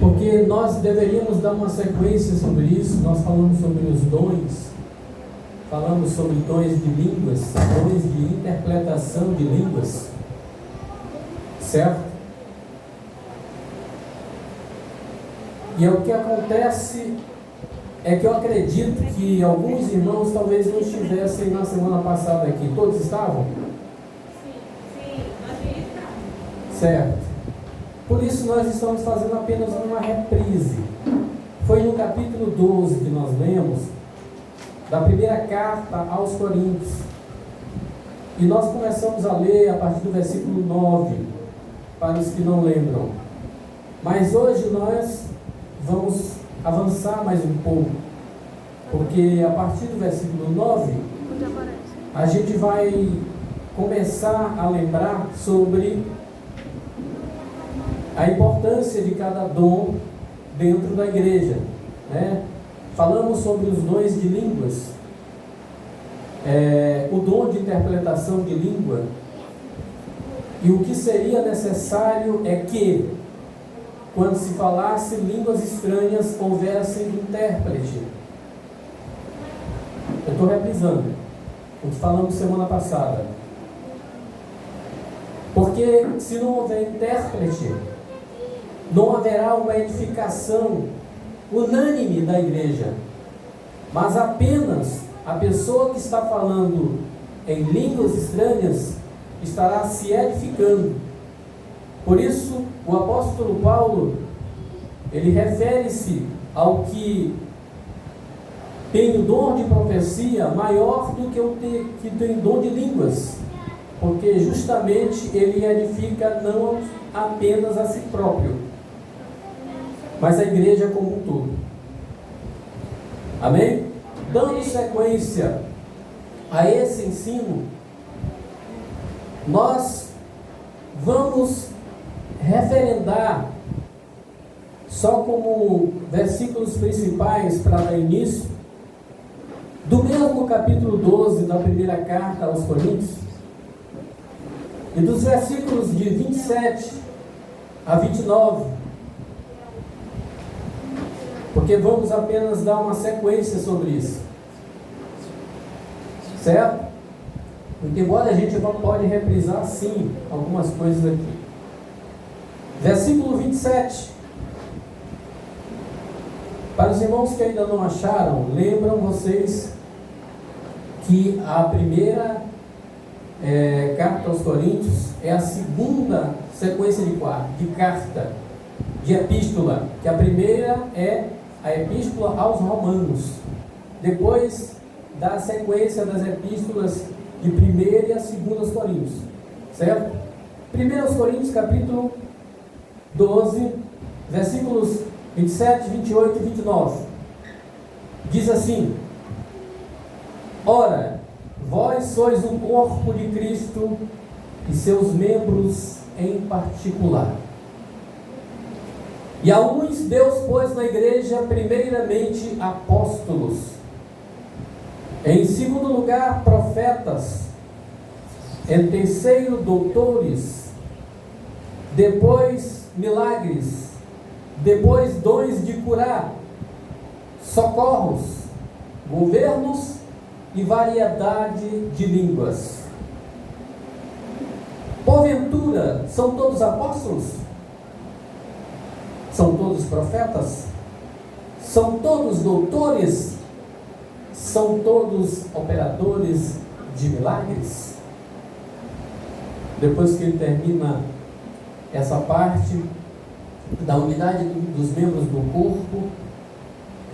Porque nós deveríamos dar uma sequência sobre isso. Nós falamos sobre os dons, falamos sobre dons de línguas, dons de interpretação de línguas, certo? E o que acontece é que eu acredito que alguns irmãos talvez não estivessem na semana passada aqui. Todos estavam? Sim, a gente está. Certo. Por isso nós estamos fazendo apenas uma reprise. Foi no capítulo 12 que nós lemos, da primeira carta aos Coríntios. E nós começamos a ler a partir do versículo 9, para os que não lembram. Mas hoje nós vamos avançar mais um pouco, porque a partir do versículo 9, a gente vai começar a lembrar sobre a importância de cada dom dentro da igreja, né? Falamos sobre os dons de línguas, o dom de interpretação de língua, e o que seria necessário é que, quando se falasse línguas estranhas, houvesse intérprete. Eu estou reprisando o que falamos semana passada. Porque se não houver intérprete, não haverá uma edificação unânime da igreja, mas apenas a pessoa que está falando em línguas estranhas estará se edificando. Por isso, o apóstolo Paulo, ele refere-se ao que tem o dom de profecia maior do que o que tem dom de línguas, porque justamente ele edifica não apenas a si próprio, mas a igreja como um todo. Amém? Dando sequência a esse ensino, nós vamos referendar, só como versículos principais para dar início, do mesmo capítulo 12 da primeira carta aos Coríntios, e dos versículos de 27 a 29, porque vamos apenas dar uma sequência sobre isso, certo? Porque embora a gente pode reprisar sim algumas coisas aqui. Versículo 27. Para os irmãos que ainda não acharam, lembram vocês que a primeira carta aos Coríntios é a segunda sequência de carta, de epístola, que a primeira é a epístola aos Romanos, depois da sequência das epístolas de 1ª e a 2ª Coríntios, certo? 1 Coríntios capítulo 12, versículos 27, 28 e 29, diz assim: ora, vós sois o corpo de Cristo e seus membros em particular. E a uns Deus pôs na igreja primeiramente apóstolos, em segundo lugar profetas, em terceiro doutores, depois milagres, depois dons de curar, socorros, governos e variedade de línguas. Porventura, são todos apóstolos? São todos profetas? São todos doutores? São todos operadores de milagres? Depois que ele termina essa parte da unidade dos membros do corpo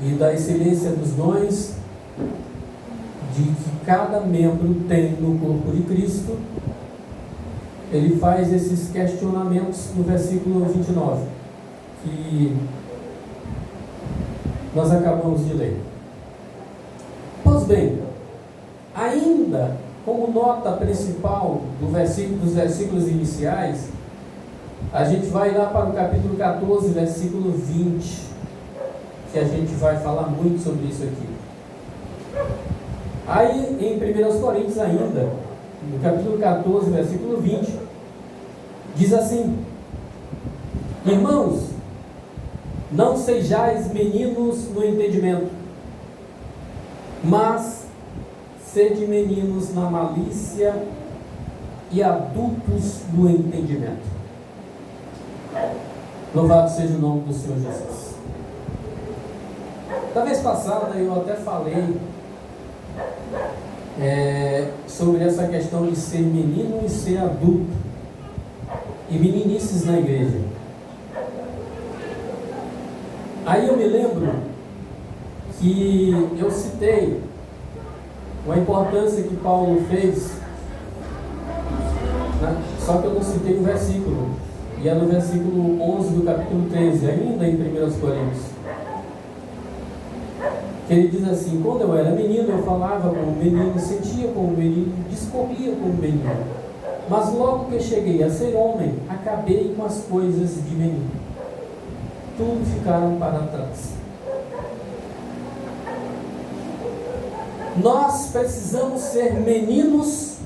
e da excelência dos dons de que cada membro tem no corpo de Cristo, ele faz esses questionamentos no versículo 29, que nós acabamos de ler. Pois bem, ainda como nota principal dos versículos iniciais, a gente vai lá para o capítulo 14, versículo 20, que a gente vai falar muito sobre isso aqui. Aí em 1 Coríntios ainda, no capítulo 14, versículo 20, diz assim: irmãos, Não sejais meninos no entendimento, mas sede meninos na malícia e adultos no entendimento. Louvado seja o nome do Senhor Jesus. Da vez passada eu até falei sobre essa questão de ser menino e ser adulto, e meninices na igreja. Aí eu me lembro que eu citei a importância que Paulo fez, né? Só que eu não citei o versículo, e é no versículo 11 do capítulo 13, ainda em 1 Coríntios, que ele diz assim: quando eu era menino, eu falava como menino, sentia como menino, discorria como menino, mas logo que cheguei a ser homem, acabei com as coisas de menino, tudo ficaram para trás. Nós precisamos ser meninos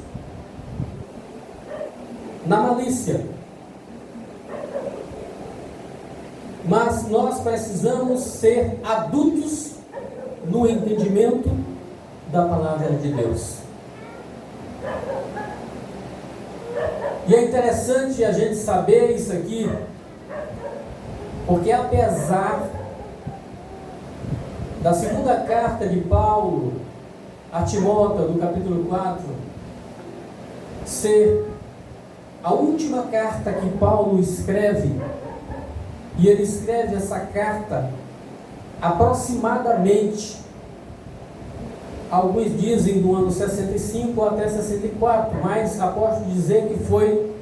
na malícia, mas nós precisamos ser adultos no entendimento da palavra de Deus. E é interessante a gente saber isso aqui, porque apesar da segunda carta de Paulo a Timóteo, do capítulo 4, ser a última carta que Paulo escreve, e ele escreve essa carta aproximadamente, alguns dizem do ano 65 até 64, mas aposto dizer que foi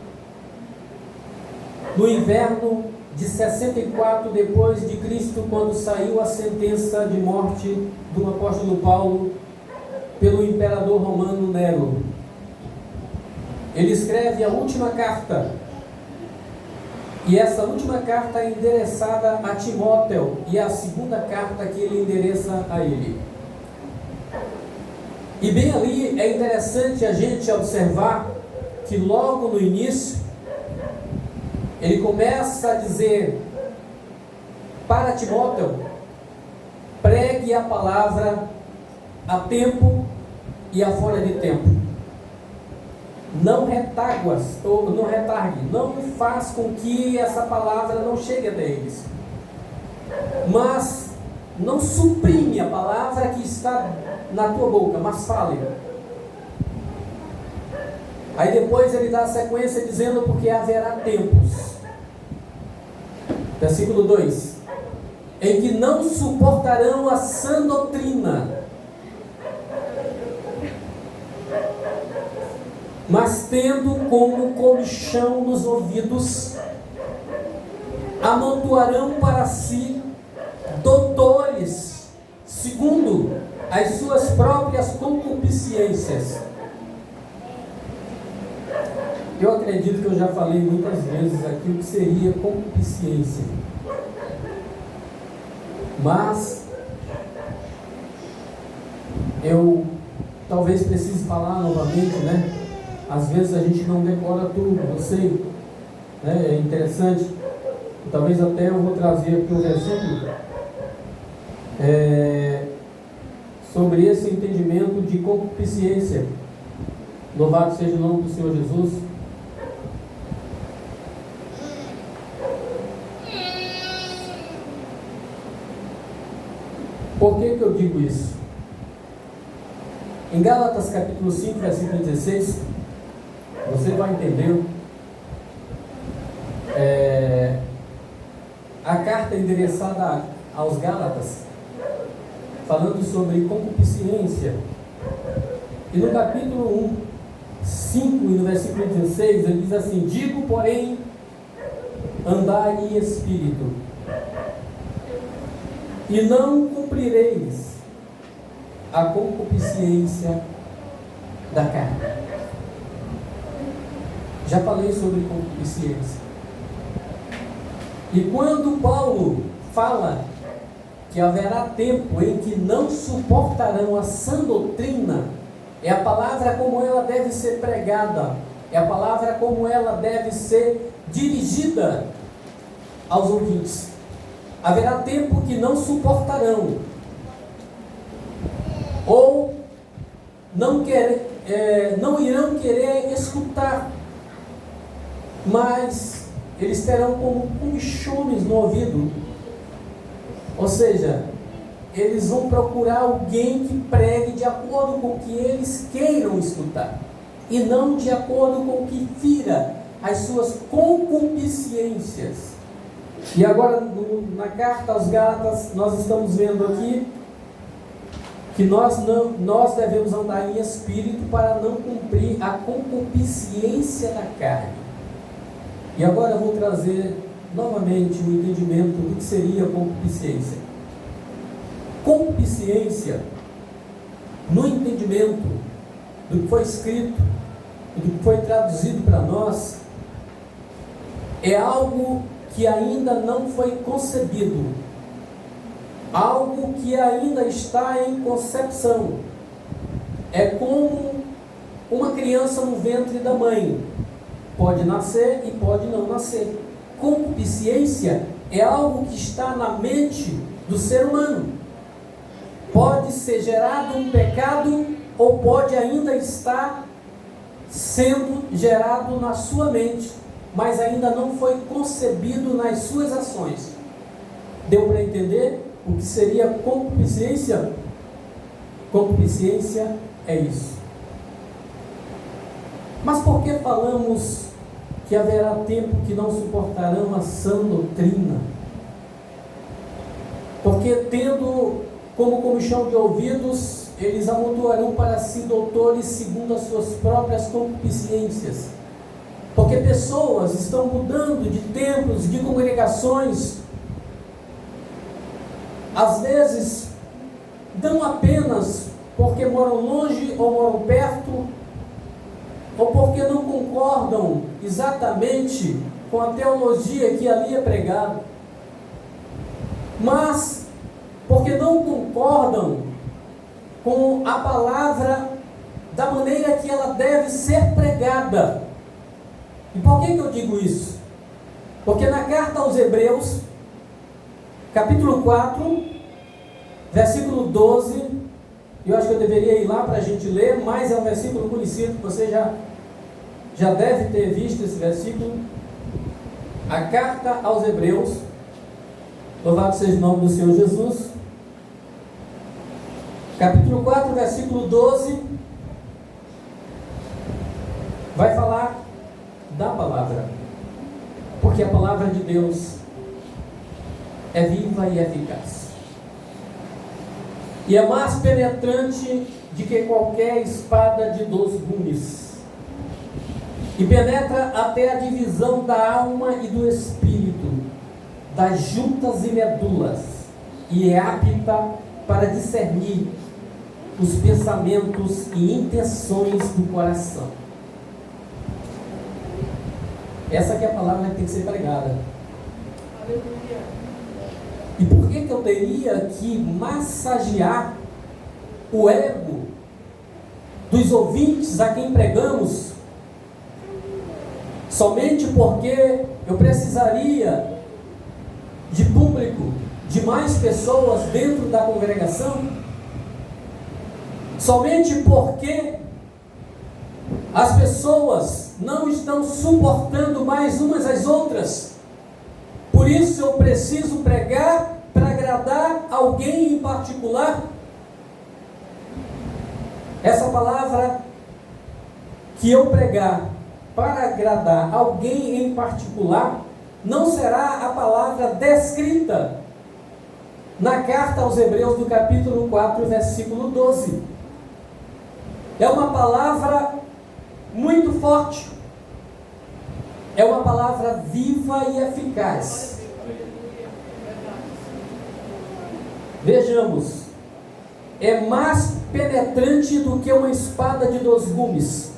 no inverno de 64 depois de Cristo, quando saiu a sentença de morte do apóstolo Paulo pelo imperador romano Nero. Ele escreve a última carta, e essa última carta é endereçada a Timóteo, e é a segunda carta que ele endereça a ele. E bem ali é interessante a gente observar que logo no início ele começa a dizer para Timóteo: pregue a palavra a tempo e a fora de tempo. Não retáguas, ou não retargue, não faz com que essa palavra não chegue até eles, mas não suprime a palavra que está na tua boca, mas fale. Aí depois ele dá a sequência dizendo: porque haverá tempos, versículo 2, em que não suportarão a sã doutrina, mas tendo como comichão nos ouvidos, amontoarão para si doutores, segundo as suas próprias concupiscências. Eu acredito que eu já falei muitas vezes aqui o que seria concupiscência, mas eu talvez precise falar novamente, né? Às vezes a gente não decora tudo, eu sei, né? É interessante. Talvez até eu vou trazer aqui um exemplo sobre esse entendimento de concupiscência. Louvado seja o nome do Senhor Jesus. Por que eu digo isso? Em Gálatas capítulo 5, versículo 16, você vai entender a carta endereçada aos Gálatas, falando sobre concupiscência. E no capítulo 1, 5 e no versículo 16, ele diz assim: digo, porém, andai em espírito, e não cumprireis a concupiscência da carne. Já falei sobre concupiscência. E quando Paulo fala que haverá tempo em que não suportarão a sã doutrina, é a palavra como ela deve ser pregada, é a palavra como ela deve ser dirigida aos ouvintes. haverá tempo que não suportarão, ou não irão querer escutar, mas eles terão como comichones no ouvido. Ou seja, eles vão procurar alguém que pregue de acordo com o que eles queiram escutar, e não de acordo com o que fira as suas concupiscências. E agora, na carta aos Gálatas, nós estamos vendo aqui que nós devemos andar em espírito para não cumprir a concupiscência da carne. E agora eu vou trazer novamente o entendimento do que seria concupiscência. Concupiscência, no entendimento do que foi escrito, do que foi traduzido para nós, é algo que ainda não foi concebido, algo que ainda está em concepção. É como uma criança no ventre da mãe, pode nascer e pode não nascer. Concupiscência é algo que está na mente do ser humano. Pode ser gerado um pecado, ou pode ainda estar sendo gerado na sua mente, mas ainda não foi concebido nas suas ações. Deu para entender o que seria concupiscência? Concupiscência é isso. Mas por que falamos que haverá tempo que não suportarão a sã doutrina? Porque tendo como comichão de ouvidos, eles amontoarão para si doutores segundo as suas próprias concupiscências. Porque pessoas estão mudando de templos, de congregações, às vezes não apenas porque moram longe ou moram perto, ou porque não concordam exatamente com a teologia que ali é pregada, mas porque não concordam com a palavra da maneira que ela deve ser pregada. E por que eu digo isso? Porque na carta aos Hebreus, capítulo 4, versículo 12, eu acho que eu deveria ir lá para a gente ler, mas é um versículo conhecido, que você já deve ter visto esse versículo. A carta aos Hebreus, louvado seja o nome do Senhor Jesus, capítulo 4, versículo 12, vai falar da palavra, porque a palavra de Deus é viva e eficaz, e é mais penetrante de que qualquer espada de 2 gumes, e penetra até a divisão da alma e do espírito, das juntas e medulas, e é apta para discernir os pensamentos e intenções do coração. Essa aqui é a palavra que tem que ser pregada. Aleluia. E por que eu teria que massagear o ego dos ouvintes a quem pregamos? Somente porque eu precisaria de público, de mais pessoas dentro da congregação? Somente porque as pessoas não estão suportando mais umas às outras? Por isso eu preciso pregar para agradar alguém em particular? Essa palavra que eu pregar para agradar alguém em particular não será a palavra descrita na carta aos Hebreus do capítulo 4, versículo 12. É uma palavra muito forte. É uma palavra viva e eficaz. Vejamos. É mais penetrante do que uma espada de 2 gumes.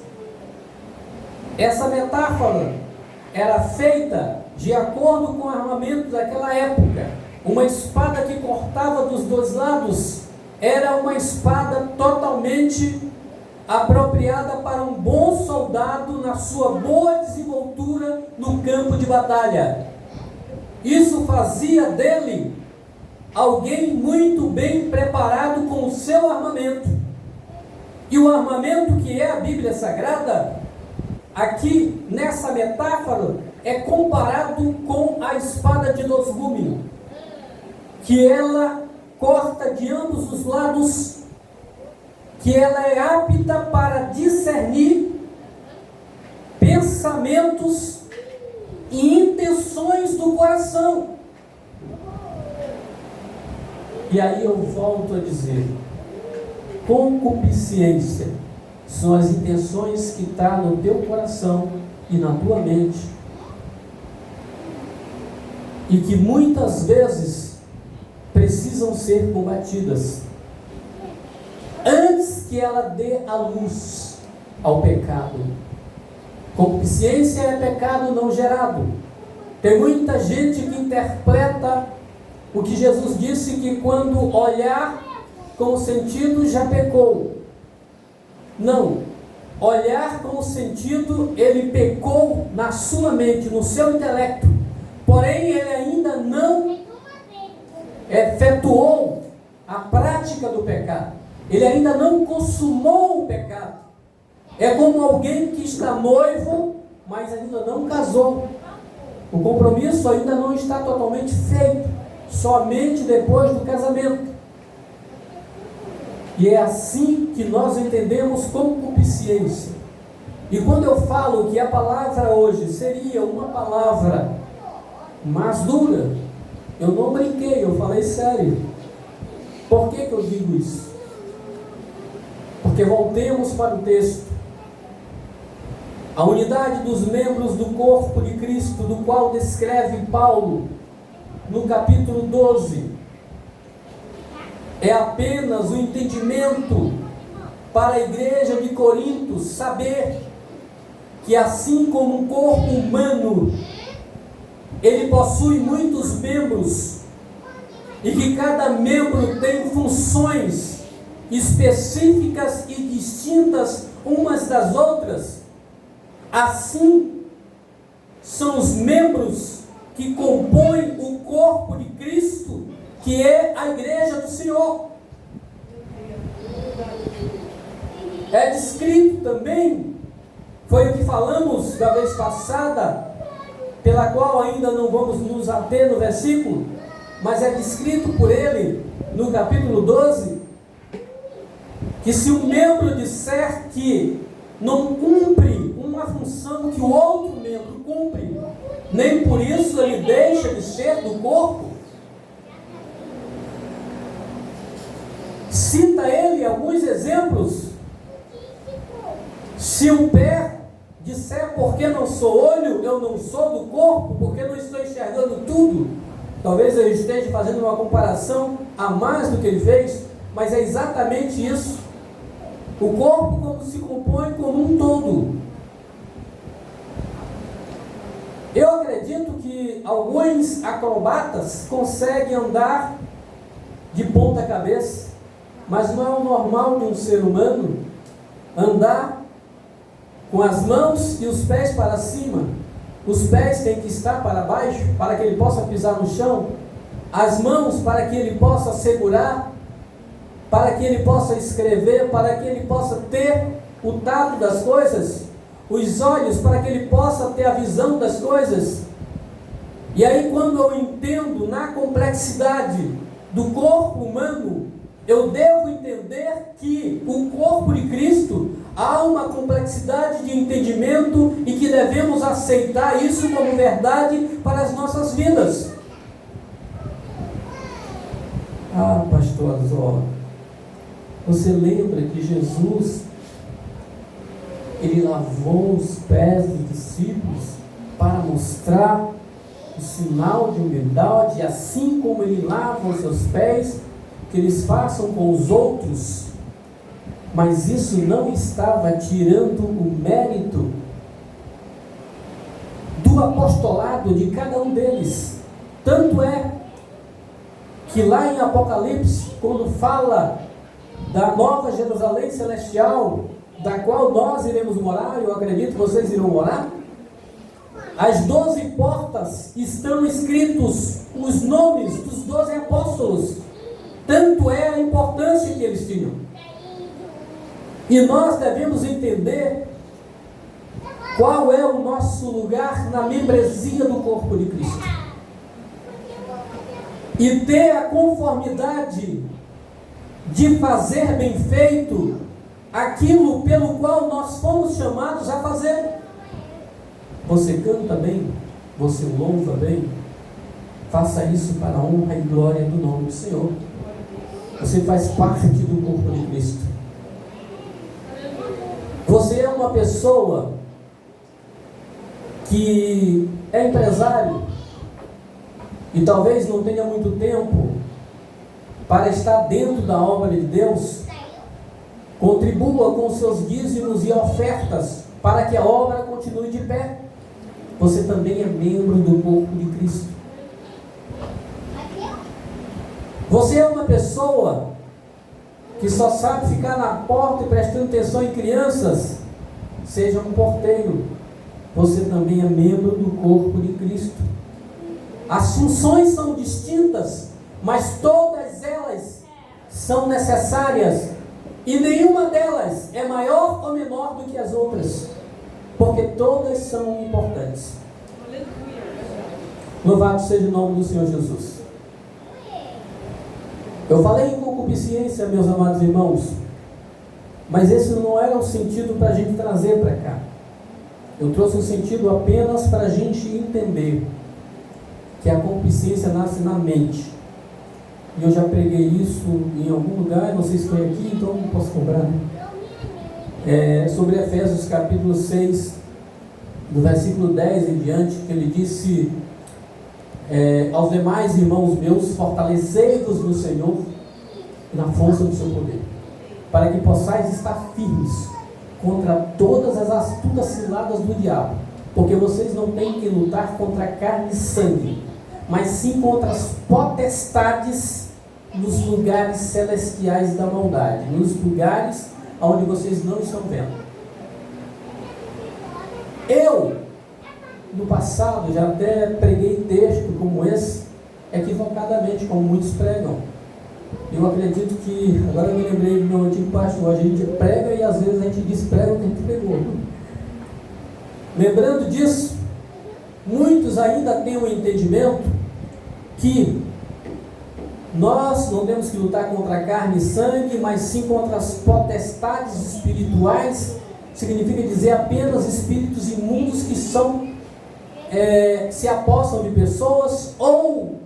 Essa metáfora era feita de acordo com o armamento daquela época. Uma espada que cortava dos 2 lados era uma espada totalmente apropriada para um bom soldado na sua boa desenvoltura no campo de batalha. Isso fazia dele alguém muito bem preparado com o seu armamento. E o armamento que é a Bíblia Sagrada, aqui nessa metáfora, é comparado com a espada de 2 gumes, que ela corta de ambos os lados, que ela é apta para discernir pensamentos e intenções do coração. E aí eu volto a dizer, concupiscência são as intenções que estão no teu coração e na tua mente, e que muitas vezes precisam ser combatidas antes que ela dê a luz ao pecado. Concupiscência é pecado não gerado. Tem muita gente que interpreta o que Jesus disse, que quando olhar com o sentido já pecou. Não. Olhar com o sentido, ele pecou na sua mente, no seu intelecto. Porém, ele ainda não efetuou a prática do pecado. Ele ainda não consumou o pecado. É como alguém que está noivo, mas ainda não casou. O compromisso ainda não está totalmente feito, somente depois do casamento. E é assim que nós entendemos concupiscência. E quando eu falo que a palavra hoje seria uma palavra mais dura, eu não brinquei, eu falei sério. Por que eu digo isso? Porque voltemos para o texto. A unidade dos membros do corpo de Cristo, do qual descreve Paulo no capítulo 12, é apenas o entendimento para a igreja de Corinto saber que, assim como um corpo humano, ele possui muitos membros, e que cada membro tem funções específicas e distintas umas das outras. Assim são os membros que compõem o corpo de Cristo, que é a igreja do Senhor. É descrito também, foi o que falamos da vez passada, pela qual ainda não vamos nos ater no versículo, mas é descrito por ele no capítulo 12, que se um membro disser que não cumpre uma função que o outro membro cumpre, nem por isso ele deixa de ser do corpo. Cita ele alguns exemplos. Se o pé disser, porque não sou olho, eu não sou do corpo, porque não estou enxergando tudo. Talvez eu esteja fazendo uma comparação a mais do que ele fez, mas é exatamente isso. O corpo como se compõe como um todo. Eu acredito que alguns acrobatas conseguem andar de ponta cabeça, mas não é o normal de um ser humano andar com as mãos e os pés para cima. Os pés têm que estar para baixo, para que ele possa pisar no chão. As mãos para que ele possa segurar, para que ele possa escrever, para que ele possa ter o tato das coisas. Os olhos para que ele possa ter a visão das coisas. E aí, quando eu entendo na complexidade do corpo humano, eu devo entender que o corpo de Cristo há uma complexidade de entendimento e que devemos aceitar isso como verdade para as nossas vidas. Ah, pastor Azor, você lembra que Jesus, ele lavou os pés dos discípulos para mostrar o sinal de humildade, assim como ele lava os seus pés, que eles façam com os outros. Mas isso não estava tirando o mérito do apostolado de cada um deles. Tanto é que lá em Apocalipse, quando fala da nova Jerusalém celestial, da qual nós iremos morar, eu acredito que vocês irão morar, As 12 portas estão escritos os nomes dos 12 apóstolos. Tanto é a importância que eles tinham. E nós devemos entender qual é o nosso lugar na membresia do corpo de Cristo. E ter a conformidade de fazer bem feito aquilo pelo qual nós fomos chamados a fazer. Você canta bem, você louva bem, faça isso para a honra e glória do nome do Senhor. Você faz parte do corpo de Cristo. Você é uma pessoa que é empresário e talvez não tenha muito tempo para estar dentro da obra de Deus. Contribua com seus dízimos e ofertas para que a obra continue de pé. Você também é membro do corpo de Cristo. Você é uma pessoa que só sabe ficar na porta e prestando atenção em crianças. Seja um porteiro. Você também é membro do corpo de Cristo. As funções são distintas, mas todas elas são necessárias. E nenhuma delas é maior ou menor do que as outras, porque todas são importantes. Louvado seja o nome do Senhor Jesus. Eu falei em concupiscência, meus amados irmãos, mas esse não era o sentido para a gente trazer para cá. Eu trouxe um sentido apenas para a gente entender que a concupiscência nasce na mente. E eu já preguei isso em algum lugar, não sei se foi aqui, então não posso cobrar, né? Sobre Efésios capítulo 6, do versículo 10 em diante, que ele disse: aos demais irmãos meus, fortalecei-vos no Senhor e na força do seu poder, para que possais estar firmes contra todas as astutas ciladas do diabo, porque vocês não têm que lutar contra carne e sangue, mas sim contra as potestades nos lugares celestiais da maldade, nos lugares onde vocês não estão vendo. Eu, no passado, já até preguei texto como esse, equivocadamente, como muitos pregam. Eu acredito que, agora eu me lembrei do meu antigo pastor, a gente prega e às vezes a gente desprega o que a gente pregou. Lembrando disso, muitos ainda têm um entendimento que nós não temos que lutar contra carne e sangue, mas sim contra as potestades espirituais. Significa dizer apenas espíritos imundos que se apossam de pessoas, ou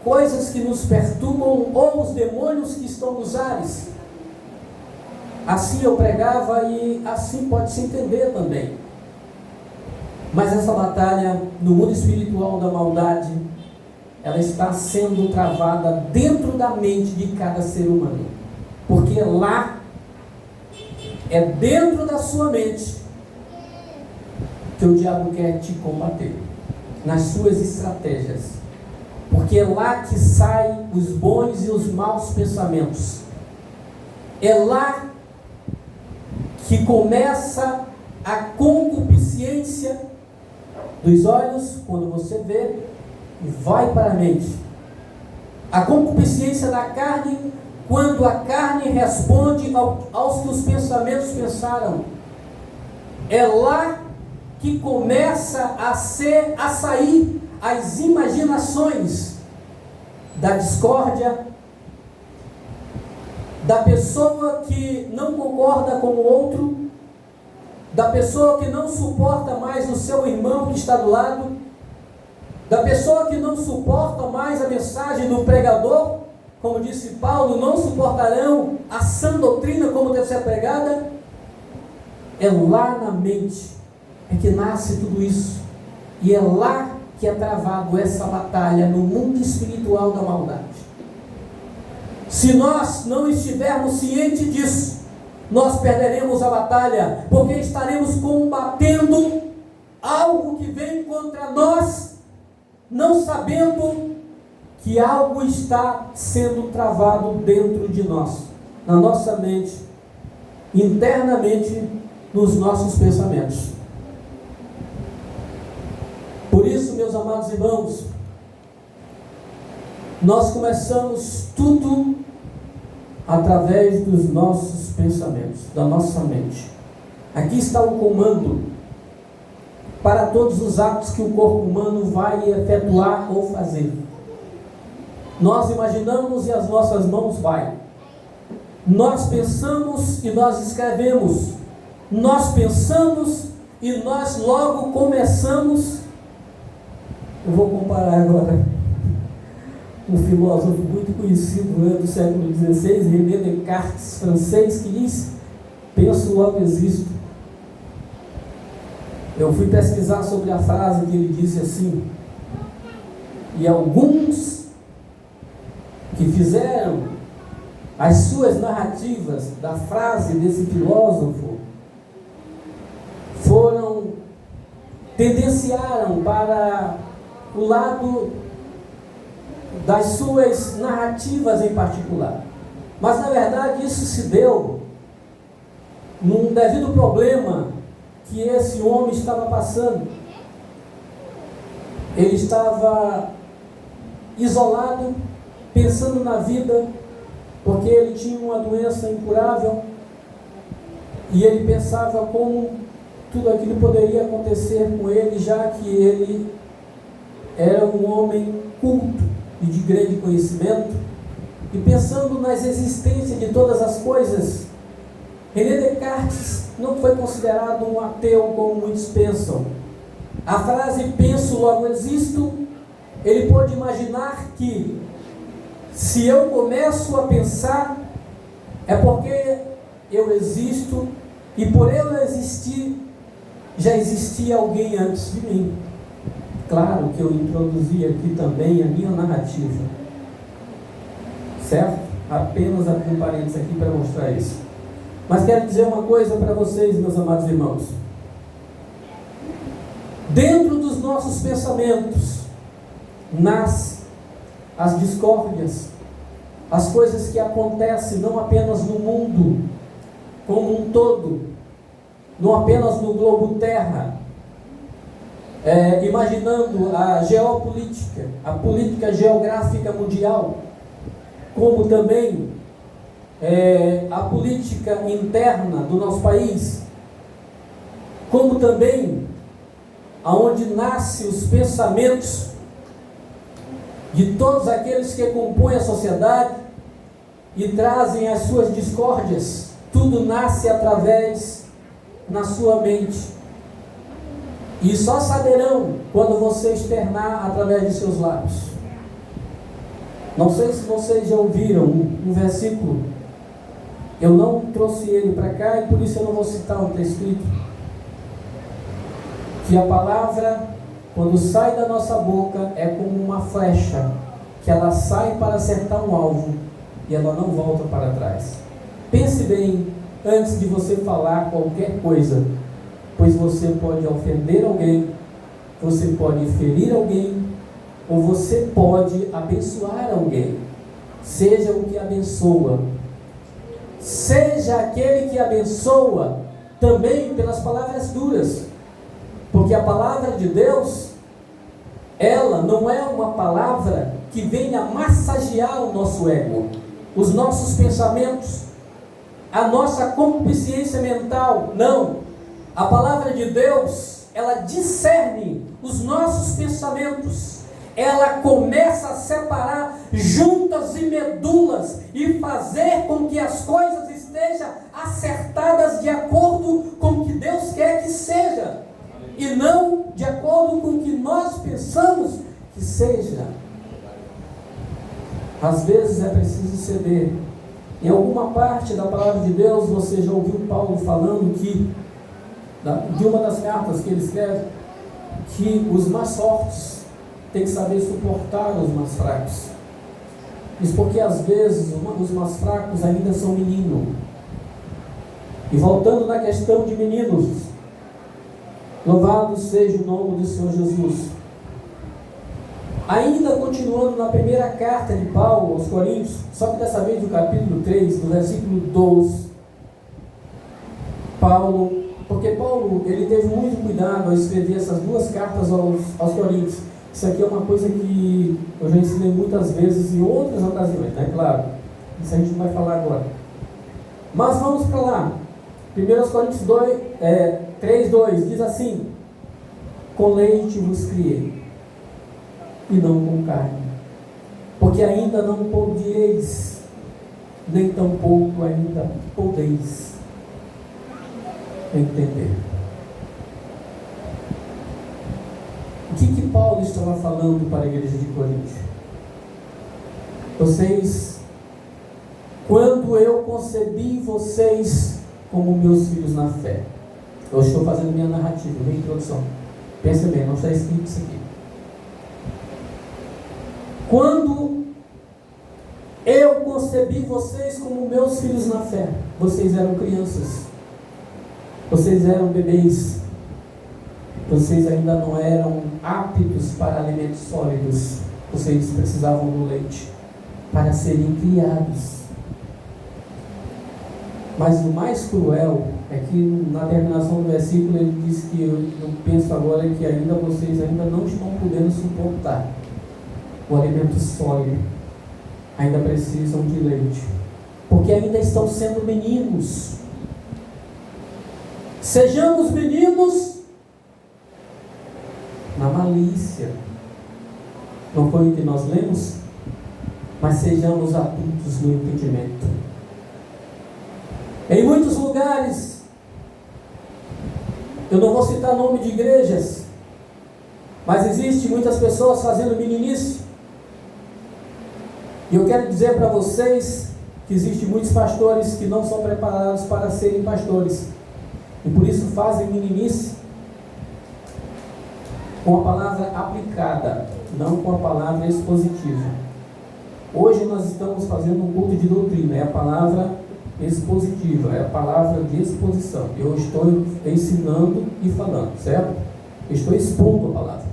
coisas que nos perturbam, ou os demônios que estão nos ares. Assim eu pregava e assim pode se entender também. Mas essa batalha no mundo espiritual da maldade, ela está sendo travada dentro da mente de cada ser humano, porque lá é dentro da sua mente que o diabo quer te combater, nas suas estratégias, porque é lá que saem os bons e os maus pensamentos, é lá que começa a concupiscência dos olhos, quando você vê, e vai para a mente. A concupiscência da carne, quando a carne responde aos que os pensamentos pensaram. É lá que começa a sair as imaginações da discórdia, da pessoa que não concorda com o outro, da pessoa que não suporta mais o seu irmão que está do lado, da pessoa que não suporta mais a mensagem do pregador, como disse Paulo, não suportarão a sã doutrina como deve ser pregada. É lá na mente é que nasce tudo isso, e é lá que é travado essa batalha no mundo espiritual da maldade. Se nós não estivermos cientes disso, nós perderemos a batalha, porque estaremos combatendo algo que vem contra nós, não sabendo que algo está sendo travado dentro de nós, na nossa mente, internamente, nos nossos pensamentos. meus amados irmãos, nós começamos tudo através dos nossos pensamentos, da nossa mente. Aqui está o comando para todos os atos que o corpo humano vai efetuar ou fazer. Nós imaginamos e as nossas mãos vai. Nós pensamos e nós escrevemos. Nós pensamos e nós logo começamos. Eu vou comparar agora um filósofo muito conhecido do século XVI, René Descartes, francês, que diz: penso, logo existo. Eu fui pesquisar sobre a frase que ele disse assim, e alguns que fizeram as suas narrativas da frase desse filósofo tendenciaram para o lado das suas narrativas em particular. Mas na verdade isso se deu num devido problema que esse homem estava passando. Ele estava isolado, pensando na vida, porque ele tinha uma doença incurável, e ele pensava como tudo aquilo poderia acontecer com ele, já que ele era um homem culto e de grande conhecimento, e pensando nas existências de todas as coisas. René Descartes não foi considerado um ateu como muitos pensam. A frase penso, logo existo, ele pôde imaginar que se eu começo a pensar é porque eu existo, e por eu existir já existia alguém antes de mim. Claro que eu introduzi aqui também a minha narrativa, certo? Apenas abri um parênteses aqui para mostrar isso. Mas quero dizer uma coisa para vocês, meus amados irmãos. Dentro dos nossos pensamentos nascem as discórdias, as coisas que acontecem não apenas no mundo como um todo, não apenas no globo terra, imaginando a geopolítica, a política geográfica mundial, como também a política interna do nosso país, como também aonde nascem os pensamentos de todos aqueles que compõem a sociedade e trazem as suas discórdias. Tudo nasce através na sua mente, e só saberão quando você externar através de seus lábios. Não sei se vocês já ouviram um versículo, eu não trouxe ele para cá e por isso eu não vou citar o que está escrito, que a palavra, quando sai da nossa boca, é como uma flecha, que ela sai para acertar um alvo e ela não volta para trás. Pense bem antes de você falar qualquer coisa, pois você pode ofender alguém, você pode ferir alguém, ou você pode abençoar alguém. Seja o que abençoa, seja aquele que abençoa também pelas palavras duras, porque a palavra de Deus, ela não é uma palavra que venha massagear o nosso ego, os nossos pensamentos, a nossa consciência mental. Não, a palavra de Deus, ela discerne os nossos pensamentos, ela começa a separar juntas e medulas e fazer com que as coisas estejam acertadas de acordo com o que Deus quer que seja, e não de acordo com o que nós pensamos que seja. Às vezes é preciso ceder. Em alguma parte da palavra de Deus você já ouviu Paulo falando que, de uma das cartas que ele escreve, que os mais fortes têm que saber suportar os mais fracos. Isso porque às vezes os mais fracos ainda são meninos. E voltando na questão de meninos, louvado seja o nome do Senhor Jesus. Ainda continuando na primeira carta de Paulo aos Coríntios, só que dessa vez no capítulo 3, no versículo 12, Paulo Porque Paulo, ele teve muito cuidado ao escrever essas duas cartas aos Coríntios. Isso aqui é uma coisa que eu já ensinei muitas vezes em outras ocasiões, né? Claro, isso a gente não vai falar agora. Mas vamos para lá. 1 Coríntios 3:2 diz assim: com leite vos criei, e não com carne, porque ainda não podieis, nem tampouco ainda podeis entender. O que Paulo estava falando para a igreja de Corinto? Quando eu concebi vocês como meus filhos na fé. Eu estou fazendo minha narrativa, minha introdução. Pensa bem, não está escrito isso aqui. Quando eu concebi vocês como meus filhos na fé, vocês eram crianças, vocês eram bebês, vocês ainda não eram aptos para alimentos sólidos, vocês precisavam do leite para serem criados. Mas o mais cruel é que na terminação do versículo ele diz que eu penso agora que ainda vocês ainda não estão podendo suportar o alimento sólido, ainda precisam de leite, porque ainda estão sendo meninos. Sejamos meninos na malícia, não foi o que nós lemos? Mas sejamos adultos no entendimento. Em muitos lugares, eu não vou citar nome de igrejas, mas existe muitas pessoas fazendo meninice. E eu quero dizer para vocês que existem muitos pastores que não são preparados para serem pastores, e por isso fazem meninice com a palavra aplicada, não com a palavra expositiva. Hoje nós estamos fazendo um culto de doutrina, é a palavra expositiva, é a palavra de exposição. Eu estou ensinando e falando, certo? Eu estou expondo a palavra.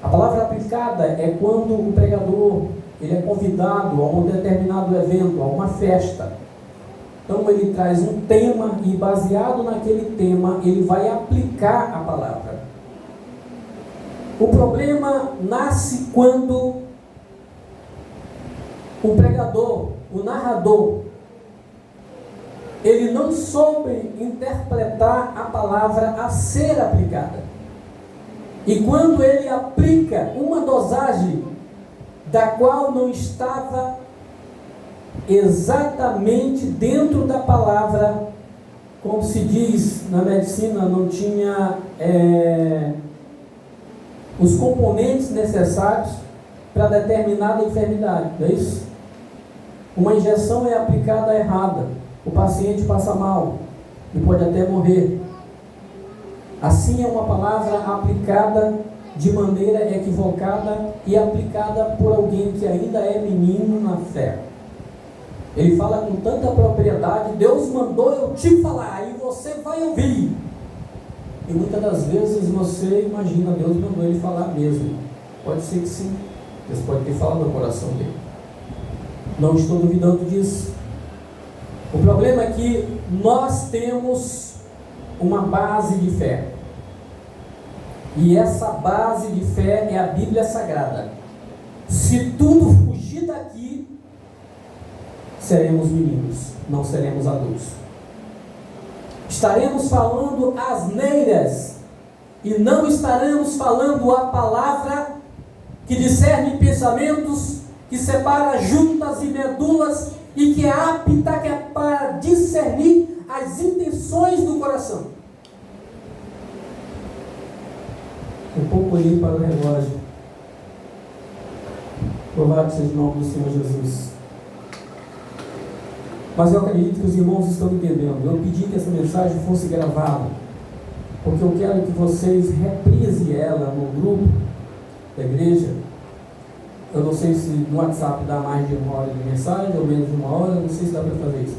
A palavra aplicada é quando o pregador ele é convidado a um determinado evento, a uma festa. Então ele traz um tema e baseado naquele tema ele vai aplicar a palavra. O problema nasce quando o pregador, o narrador, ele não soube interpretar a palavra a ser aplicada. E quando ele aplica uma dosagem da qual não estava exatamente dentro da palavra, como se diz na medicina, não tinha os componentes necessários para determinada enfermidade, não é isso? Uma injeção é aplicada errada, o paciente passa mal e pode até morrer. Assim é uma palavra aplicada de maneira equivocada e aplicada por alguém que ainda é menino na fé. Ele fala com tanta propriedade: Deus mandou eu te falar e você vai ouvir. E muitas das vezes você imagina, Deus mandou ele falar mesmo. Pode ser que sim, Deus pode ter falado no coração dele. Não estou duvidando disso. O problema é que nós temos uma base de fé. E essa base de fé é a Bíblia Sagrada. Se tudo fugir daqui, seremos meninos, não seremos adultos. Estaremos falando asneiras e não estaremos falando a palavra que discerne pensamentos, que separa juntas e medulas e que é apta para discernir as intenções do coração. Um pouco olhei para o relógio. Louvado seja o nome do Senhor Jesus. Mas eu acredito que os irmãos estão entendendo. Eu pedi que essa mensagem fosse gravada, porque eu quero que vocês reprisem ela no grupo da igreja. Eu não sei se no WhatsApp dá mais de 1 hora de mensagem ou menos de 1 hora, não sei se dá para fazer isso.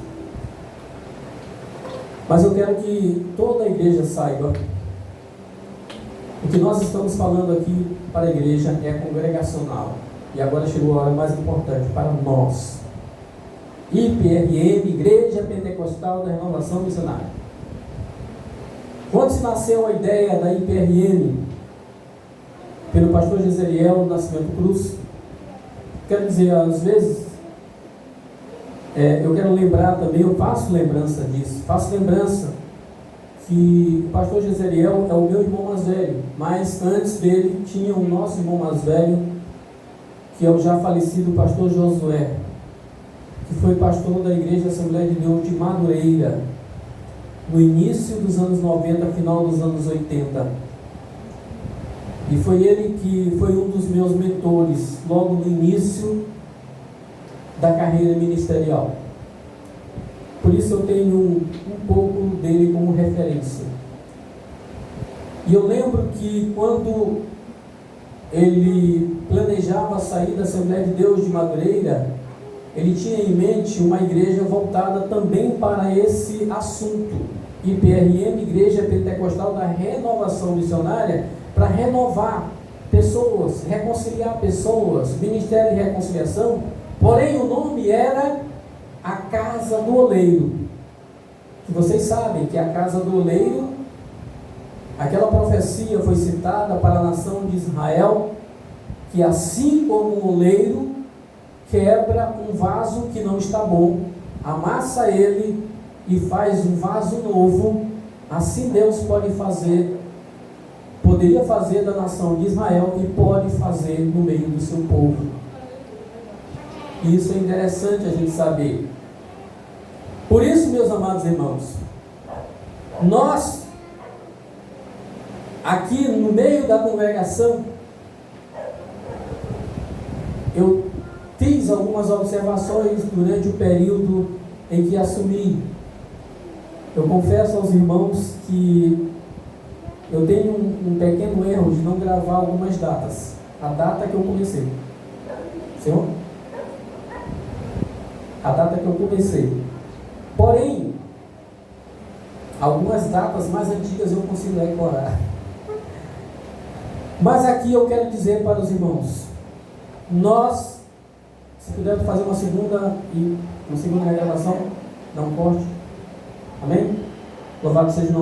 Mas eu quero que toda a igreja saiba. O que nós estamos falando aqui para a igreja é congregacional. E agora chegou a hora mais importante para nós. IPRM, Igreja Pentecostal da Renovação Missionária. Quando se nasceu a ideia da IPRM, pelo pastor Giseliel Nascimento Cruz, quero dizer, às vezes, eu quero lembrar também, eu faço lembrança disso, faço lembrança que o pastor Giseliel é o meu irmão mais velho, mas antes dele tinha o nosso irmão mais velho, que é o já falecido pastor Josué, que foi pastor da Igreja Assembleia de Deus de Madureira, no início dos anos 90, final dos anos 80. E foi ele que foi um dos meus mentores, logo no início da carreira ministerial. Por isso eu tenho um pouco dele como referência. E eu lembro que quando ele planejava sair da Assembleia de Deus de Madureira, ele tinha em mente uma igreja voltada também para esse assunto. IPRM, Igreja Pentecostal da Renovação Missionária, para renovar pessoas, reconciliar pessoas, Ministério de Reconciliação. Porém o nome era a Casa do Oleiro, que vocês sabem que a Casa do Oleiro, aquela profecia foi citada para a nação de Israel, que assim como o oleiro quebra um vaso que não está bom, amassa ele e faz um vaso novo, assim Deus poderia fazer da nação de Israel e pode fazer no meio do seu povo. E isso é interessante a gente saber. Por isso, meus amados irmãos, nós, aqui no meio da congregação, eu fiz algumas observações durante o período em que assumi. Eu confesso aos irmãos que eu tenho um pequeno erro de não gravar algumas datas. A data que eu comecei. Senhor? A data que eu comecei. Porém, algumas datas mais antigas eu consigo decorar. Mas aqui eu quero dizer para os irmãos, nós, se pudermos fazer uma segunda regravação, não corte. Amém? Louvado seja o nome.